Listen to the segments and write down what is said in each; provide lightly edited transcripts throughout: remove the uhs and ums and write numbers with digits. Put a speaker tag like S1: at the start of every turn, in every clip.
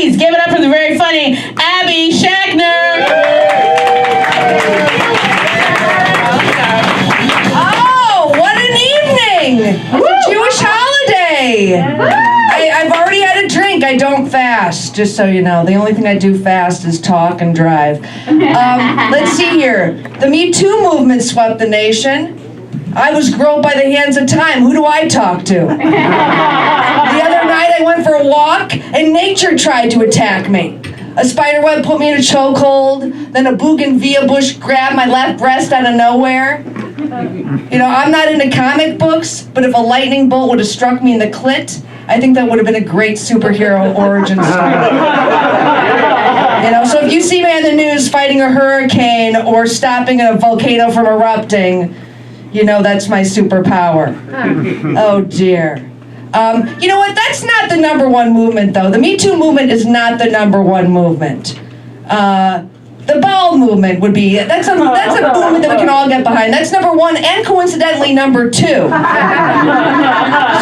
S1: please give it up for the very funny Abby Schachner.
S2: Oh, what an evening! It's a Jewish holiday. I've already had a drink. I don't fast, just so you know. The only thing I do fast is talk and drive. Let's see here. The Me Too movement swept the nation. I was groped by the hands of time. Who do I talk to? The other night I went for a walk and nature tried to attack me. A spider web put me in a chokehold, then a bougainvillea bush grabbed my left breast out of nowhere. You know, I'm not into comic books, but if a lightning bolt would have struck me in the clit, I think that would have been a great superhero origin story. You know, so if you see me on the news fighting a hurricane or stopping a volcano from erupting, you know that's my superpower. Oh dear. You know what? That's not the number one movement, though. The Me Too movement is not the number one movement. The bowel movement would be, that's a movement that we can all get behind. That's number one and coincidentally number two. So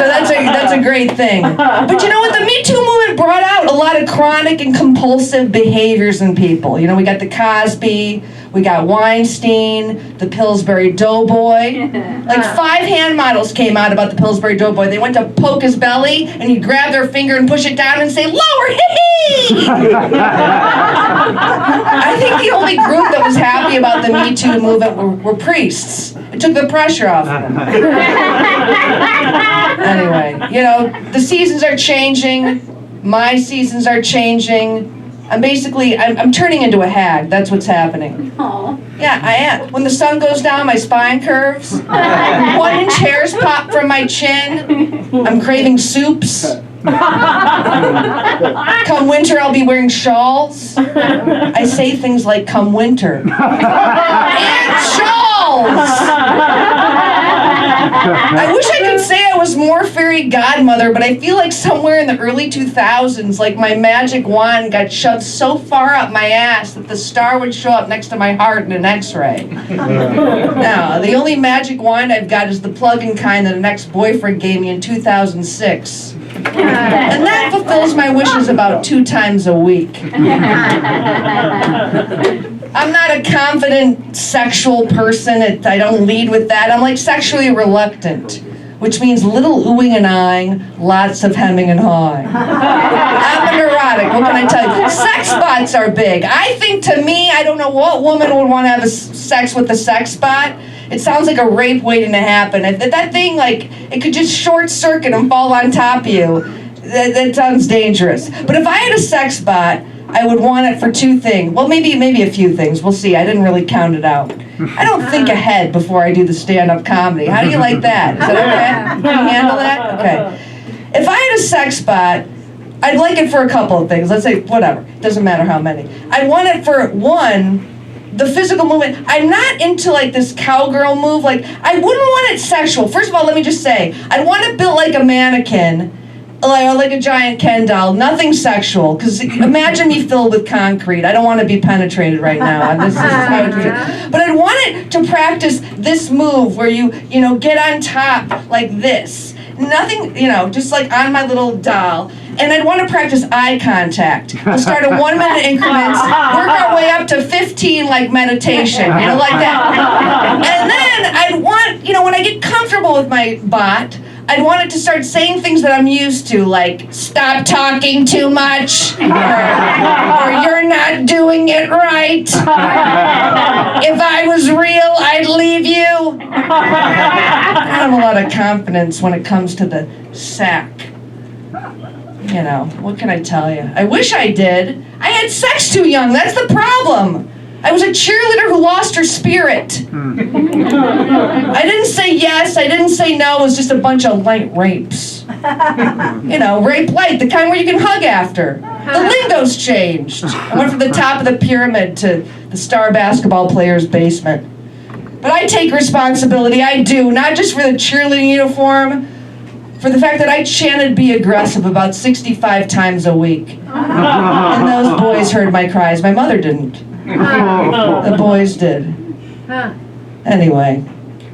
S2: that's a great thing. But you know what? The Me Too movement brought out a lot of chronic and compulsive behaviors in people. You know, we got the Cosby, we got Weinstein, the Pillsbury Doughboy. Like 5 hand models came out about the Pillsbury Doughboy. They went to poke his belly, and he'd grab their finger and push it down and say, "Lower, hee-hee!" I think the only group that was happy about the Me Too movement were priests. It took the pressure off them. Anyway, you know, the seasons are changing. My seasons are changing. I'm turning into a hag. That's what's happening.
S3: Aww.
S2: Yeah, I am. When the sun goes down, my spine curves. 1-inch hairs pop from my chin. I'm craving soups. Come winter, I'll be wearing shawls. I say things like, "Come winter." And shawls! I wish I could say I was more fairy godmother, but I feel like somewhere in the early 2000s, like my magic wand got shoved so far up my ass that the star would show up next to my heart in an x-ray. Now, the only magic wand I've got is the plug-in kind that an ex-boyfriend gave me in 2006. And that fulfills my wishes about 2 times a week. I'm not a confident sexual person. I don't lead with that. I'm like sexually reluctant, which means little oohing and eyeing, lots of hemming and hawing. I'm a neurotic. What can I tell you? Sex spots are big. I think to me, I don't know what woman would want to have sex with a sex spot. It sounds like a rape waiting to happen. If that thing, like, it could just short circuit and fall on top of you. That sounds dangerous. But if I had a sex spot, I would want it for 2 things. Well, maybe a few things. We'll see. I didn't really count it out. I don't think ahead before I do the stand-up comedy. How do you like that? Is that okay? Can you handle that? Okay. If I had a sex spot, I'd like it for a couple of things. Let's say, whatever. Doesn't matter how many. I'd want it for, 1, the physical movement. I'm not into like this cowgirl move. Like, I wouldn't want it sexual. First of all, let me just say, I'd want it built like a mannequin. Like a giant Ken doll, nothing sexual. Because imagine me filled with concrete. I don't want to be penetrated right now. This is how it feels. But I'd want it to practice this move where you get on top like this. Nothing, just like on my little doll. And I'd want to practice eye contact. We'll start at 1-minute increments, work our way up to 15 like meditation, like that. And then I'd want, when I get comfortable with my bot, I'd want it to start saying things that I'm used to, like, "Stop talking too much," or "You're not doing it right." "If I was real, I'd leave you." I have a lot of confidence when it comes to the sack. What can I tell you? I wish I did. I had sex too young. That's the problem. I was a cheerleader who lost her spirit. I didn't say yes, I didn't say no, it was just a bunch of light rapes. Rape light, the kind where you can hug after. The lingo's changed. I went from the top of the pyramid to the star basketball player's basement. But I take responsibility, I do, not just for the cheerleading uniform, for the fact that I chanted "Be Aggressive" about 65 times a week. And those boys heard my cries. My mother didn't. The boys did. Anyway,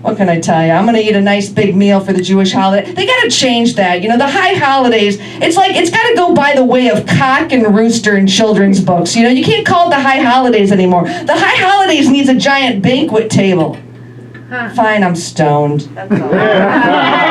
S2: What can I tell you? I'm going to eat a nice big meal for the Jewish holiday. They got to change that. You know, the high holidays, it's like, it's got to go by the way of cock and rooster in children's books. You know, you can't call it the high holidays anymore. The high holidays needs a giant banquet table. Fine, I'm stoned. That's all.